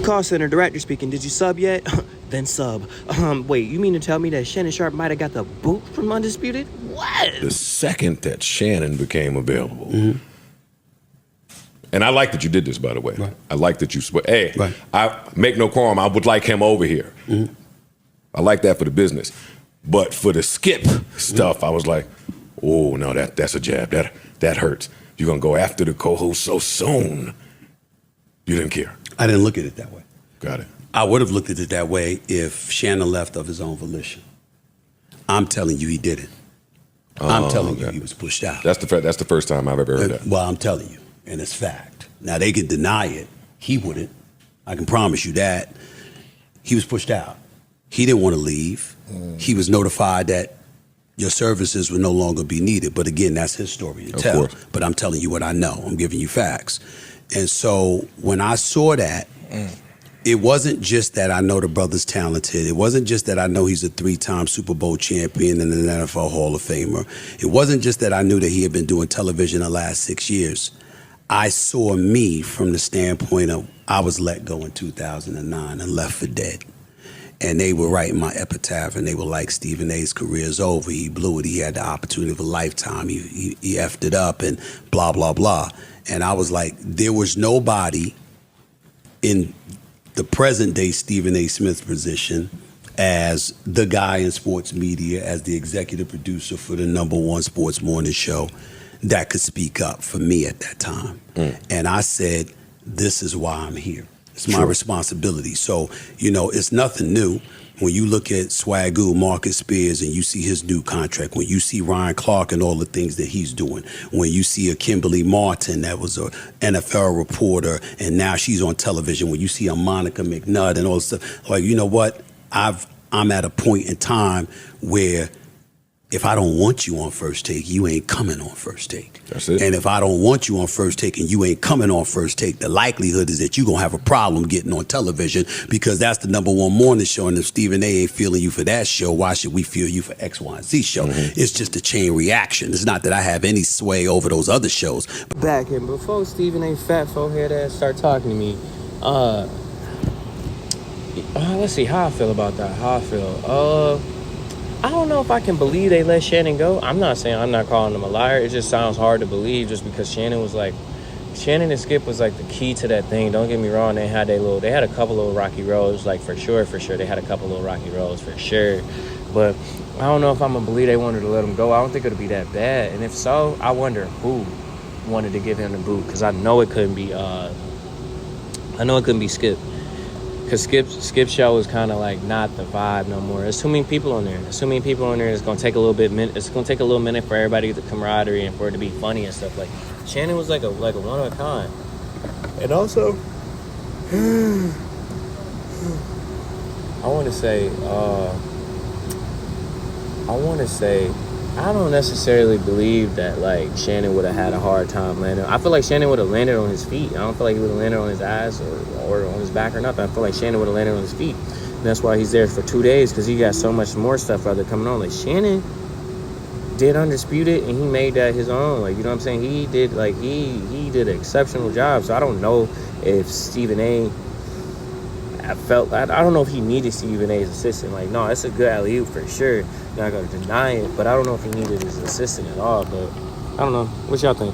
Call center director speaking. Did you sub yet? Then sub. Wait, you mean to tell me that Shannon Sharpe might have got the boot from Undisputed? What? The second that Shannon became available. Mm-hmm. And I like that you did this, by the way. Right. I like that you, hey, right. I make no qualm, I would like him over here. Mm-hmm. I like that for the business. But for the Skip stuff, I was like, oh, no, that's a jab. That hurts. You're going to go after the co-host so soon. You didn't care. I didn't look at it that way. Got it. I would have looked at it that way if Shannon left of his own volition. I'm telling you he didn't. I'm telling you he was pushed out. That's the first time I've ever heard that. Well, I'm telling you, and it's fact. Now, they can deny it. He wouldn't. I can promise you that. He was pushed out. He didn't want to leave. He was notified that your services would no longer be needed. But again, that's his story to tell. Course. But I'm telling you what I know. I'm giving you facts. And so when I saw that, it wasn't just that I know the brother's talented. It wasn't just that I know he's a 3-time Super Bowl champion and an NFL Hall of Famer. It wasn't just that I knew that he had been doing television the last 6 years. I saw me from the standpoint of I was let go in 2009 and left for dead. And they were writing my epitaph, and they were like, Stephen A's career's over. He blew it. He had the opportunity of a lifetime. He effed it up and blah, blah, blah. And I was like, there was nobody in the present day Stephen A. Smith position as the guy in sports media, as the executive producer for the #1 sports morning show that could speak up for me at that time. And I said, this is why I'm here. It's my responsibility. So, it's nothing new. When you look at Swagoo, Marcus Spears, and you see his new contract, when you see Ryan Clark and all the things that he's doing, when you see a Kimberly Martin that was an NFL reporter and now she's on television, when you see a Monica McNutt and all this stuff, like, you know what? I'm at a point in time where if I don't want you on First Take, you ain't coming on First Take. That's it. And if I don't want you on First Take and you ain't coming on First Take, the likelihood is that you're going to have a problem getting on television because that's the #1 morning show. And if Stephen A ain't feeling you for that show, why should we feel you for X, Y, and Z show? It's just a chain reaction. It's not that I have any sway over those other shows. Back in before Stephen A. fat forehead ass start talking to me, let's see how I feel about that. How I feel. I don't know if I can believe they let Shannon go. I'm not saying I'm not calling him a liar. It just sounds hard to believe just because Shannon and Skip was like the key to that thing. Don't get me wrong. They had a couple of rocky roads, like for sure. They had a couple of rocky roads for sure. But I don't know if I'm going to believe they wanted to let him go. I don't think it would be that bad. And if so, I wonder who wanted to give him the boot because I know it couldn't be Skip. Because Skip's show is kind of like not the vibe no more. There's too many people on there. It's going to take a little minute for everybody to get the camaraderie and for it to be funny and stuff. Like Shannon was like a one of a kind. And also, I want to say, I don't necessarily believe that like Shannon would have had a hard time landing. I feel like Shannon would have landed on his feet. I don't feel like he would have landed on his ass or on his back or nothing. I feel like Shannon would have landed on his feet. And that's why he's there for 2 days because he got so much more stuff rather coming on. Like Shannon did Undisputed and he made that his own. Like, you know what I'm saying? He did an exceptional job. So I don't know if Stephen A. I don't know if he needed Stephen A's assistant. Like, no, it's a good alley-oop for sure. Not gonna deny it, but I don't know if he needed his assistant at all. But I don't know. What y'all think?